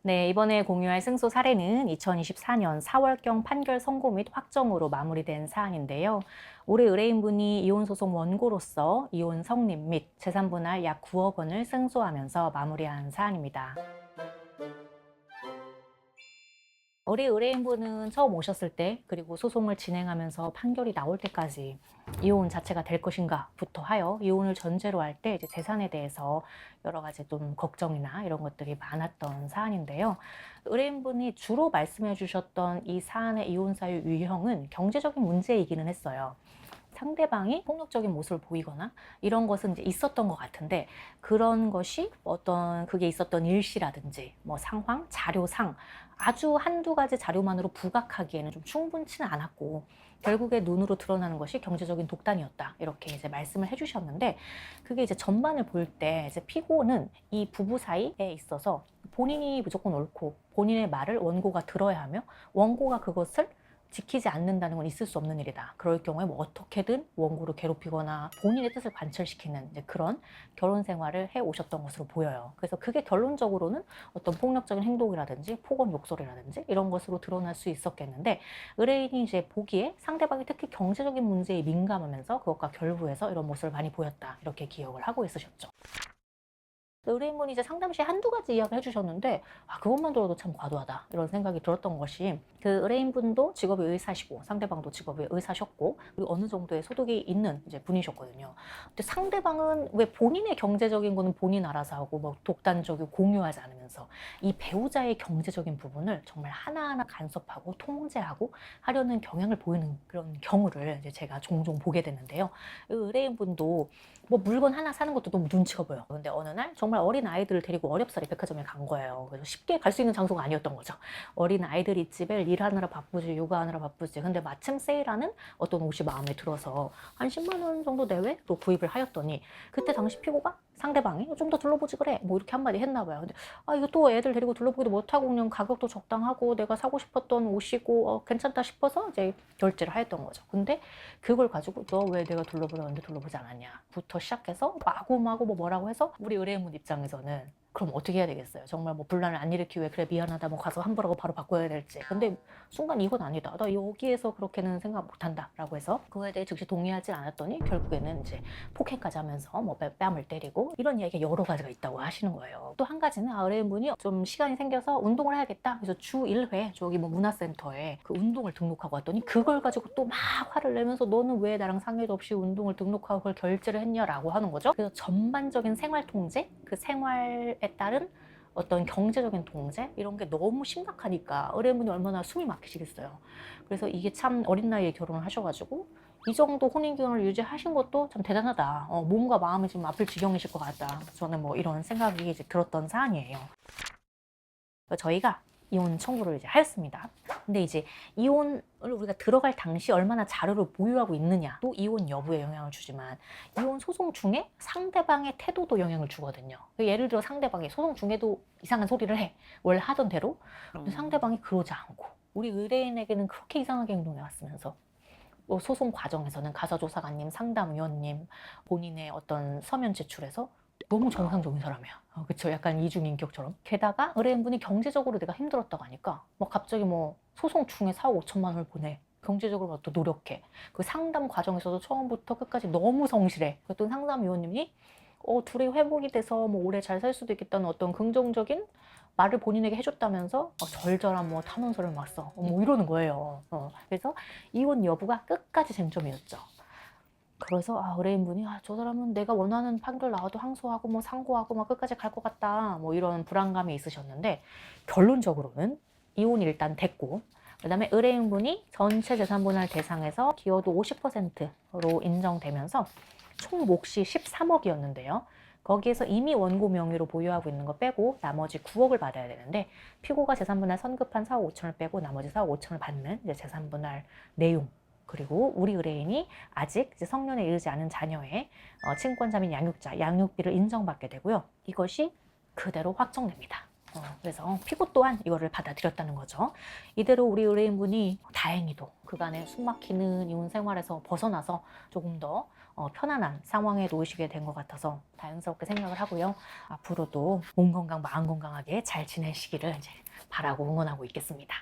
네, 이번에 공유할 승소 사례는 2024년 4월경 판결 선고 및 확정으로 마무리된 사안인데요. 올해 의뢰인분이 이혼 소송 원고로서 이혼 성립 및 재산 분할 약 9억 원을 승소하면서 마무리한 사안입니다. 우리 의뢰인분은 처음 오셨을 때 그리고 소송을 진행하면서 판결이 나올 때까지 이혼 자체가 될 것인가부터 하여 이혼을 전제로 할 때 이제 재산에 대해서 여러 가지 좀 걱정이나 이런 것들이 많았던 사안인데요. 의뢰인분이 주로 말씀해 주셨던 이 사안의 이혼 사유 유형은 경제적인 문제이기는 했어요. 상대방이 폭력적인 모습을 보이거나 이런 것은 이제 있었던 것 같은데, 그런 것이 어떤 그게 있었던 일시라든지 뭐 상황, 자료상 아주 한두 가지 자료만으로 부각하기에는 좀 충분치는 않았고, 결국에 눈으로 드러나는 것이 경제적인 독단이었다, 이렇게 이제 말씀을 해주셨는데, 그게 이제 전반을 볼 때 이제 피고는 이 부부 사이에 있어서 본인이 무조건 옳고 본인의 말을 원고가 들어야 하며, 원고가 그것을 지키지 않는다는 건 있을 수 없는 일이다. 그럴 경우에 뭐 어떻게든 원고를 괴롭히거나 본인의 뜻을 관철시키는 이제 그런 결혼 생활을 해 오셨던 것으로 보여요. 그래서 그게 결론적으로는 어떤 폭력적인 행동이라든지 폭언 욕설이라든지 이런 것으로 드러날 수 있었겠는데, 의뢰인이 이제 보기에 상대방이 특히 경제적인 문제에 민감하면서 그것과 결부해서 이런 모습을 많이 보였다, 이렇게 기억을 하고 있으셨죠. 의뢰인분이 이제 상담 시에 한두 가지 이야기를 해주셨는데, 그것만 들어도 참 과도하다, 이런 생각이 들었던 것이, 그 의뢰인분도 직업이 의사시고 상대방도 직업이 의사셨고 그리고 어느 정도의 소득이 있는 이제 분이셨거든요. 근데 상대방은 왜 본인의 경제적인 거는 본인 알아서 하고 뭐 독단적이고 공유하지 않으면서 이 배우자의 경제적인 부분을 정말 하나하나 간섭하고 통제하고 하려는 경향을 보이는 그런 경우를 이제 제가 종종 보게 되는데요. 의뢰인분도 뭐 물건 하나 사는 것도 너무 눈치가 보여. 근데 어느 날 정말 어린 아이들을 데리고 어렵사리 백화점에 간 거예요. 그래서 쉽게 갈 수 있는 장소가 아니었던 거죠. 어린 아이들이 집에 일하느라 바쁘지, 육아하느라 바쁘지. 근데 마침 세일하는 어떤 옷이 마음에 들어서 한 10만 원 정도 내외로 구입을 하였더니, 그때 당시 피고가 상대방이 좀 더 둘러보지 그래, 뭐 이렇게 한마디 했나 봐요. 근데 이거 또 애들 데리고 둘러보기도 못하고 그냥 가격도 적당하고 내가 사고 싶었던 옷이고 괜찮다 싶어서 이제 결제를 하였던 거죠. 근데 그걸 가지고 너 왜 내가 둘러보라는데 둘러보지 않았냐 부터 시작해서 마구마구 뭐라고 해서, 우리 의뢰인분 입장에서는 그럼 어떻게 해야 되겠어요? 정말 뭐 분란을 안 일으키기 위해 그래 미안하다 뭐 가서 환불하고 바로 바꿔야 될지. 근데 순간 이건 아니다, 나 여기에서 그렇게는 생각 못한다 라고 해서 그거에 대해 즉시 동의하지 않았더니, 결국에는 이제 폭행까지 하면서 뭐 뺨을 때리고 이런 이야기가 여러 가지가 있다고 하시는 거예요. 또 한 가지는 의뢰인분이 좀 시간이 생겨서 운동을 해야겠다, 그래서 주 1회 저기 뭐 문화센터에 그 운동을 등록하고 왔더니, 그걸 가지고 또 막 화를 내면서 너는 왜 나랑 상의도 없이 운동을 등록하고 그걸 결제를 했냐라고 하는 거죠. 그래서 전반적인 생활 통제, 그 생활에 따른 어떤 경제적인 통제, 이런 게 너무 심각하니까 의뢰인분이 얼마나 숨이 막히시겠어요. 그래서 이게 참 어린 나이에 결혼을 하셔가지고 이 정도 혼인기간을 유지하신 것도 참 대단하다. 몸과 마음이 좀 아플 지경이실 것 같다. 저는 뭐 이런 생각이 이제 들었던 사안이에요. 저희가 이혼 청구를 이제 하였습니다. 근데 이제 이혼을 우리가 들어갈 당시 얼마나 자료를 보유하고 있느냐도 이혼 여부에 영향을 주지만, 이혼 소송 중에 상대방의 태도도 영향을 주거든요. 예를 들어 상대방이 소송 중에도 이상한 소리를 해, 원래 하던 대로. 근데 상대방이 그러지 않고 우리 의뢰인에게는 그렇게 이상하게 행동해 왔으면서, 뭐 소송 과정에서는 가서조사관님, 상담위원님, 본인의 어떤 서면 제출해서 너무 정상적인 사람이야. 그쵸? 약간 이중인격처럼. 게다가 의뢰인분이 경제적으로 내가 힘들었다고 하니까 뭐 갑자기 뭐 소송 중에 4억 5천만 원을 보내. 경제적으로 또 노력해. 그 상담 과정에서도 처음부터 끝까지 너무 성실해. 그랬더니 상담위원님이 둘이 회복이 돼서 뭐 오래 잘 살 수도 있겠다는 어떤 긍정적인 말을 본인에게 해줬다면서 절절한 뭐 탄원서를 막 써. 뭐 이러는 거예요. 그래서 이혼 여부가 끝까지 쟁점이었죠. 그래서 의뢰인분이 저 사람은 내가 원하는 판결 나와도 항소하고 뭐 상고하고 막 끝까지 갈 것 같다, 뭐 이런 불안감이 있으셨는데, 결론적으로는 이혼이 일단 됐고, 그다음에 의뢰인분이 전체 재산분할 대상에서 기여도 50%로 인정되면서 총 몫이 13억이었는데요. 거기에서 이미 원고 명의로 보유하고 있는 거 빼고 나머지 9억을 받아야 되는데, 피고가 재산분할 선급한 4억 5천을 빼고 나머지 4억 5천을 받는 이제 재산분할 내용, 그리고 우리 의뢰인이 아직 이제 성년에 이르지 않은 자녀의 친권자 및 양육자, 양육비를 인정받게 되고요. 이것이 그대로 확정됩니다. 그래서 피고 또한 이거를 받아들였다는 거죠. 이대로 우리 의뢰인분이 다행히도 그간의 숨막히는 이혼 생활에서 벗어나서 조금 더 편안한 상황에 놓이시게 된 것 같아서 다행스럽게 생각을 하고요. 앞으로도 몸 건강, 마음 건강하게 잘 지내시기를 이제 바라고 응원하고 있겠습니다.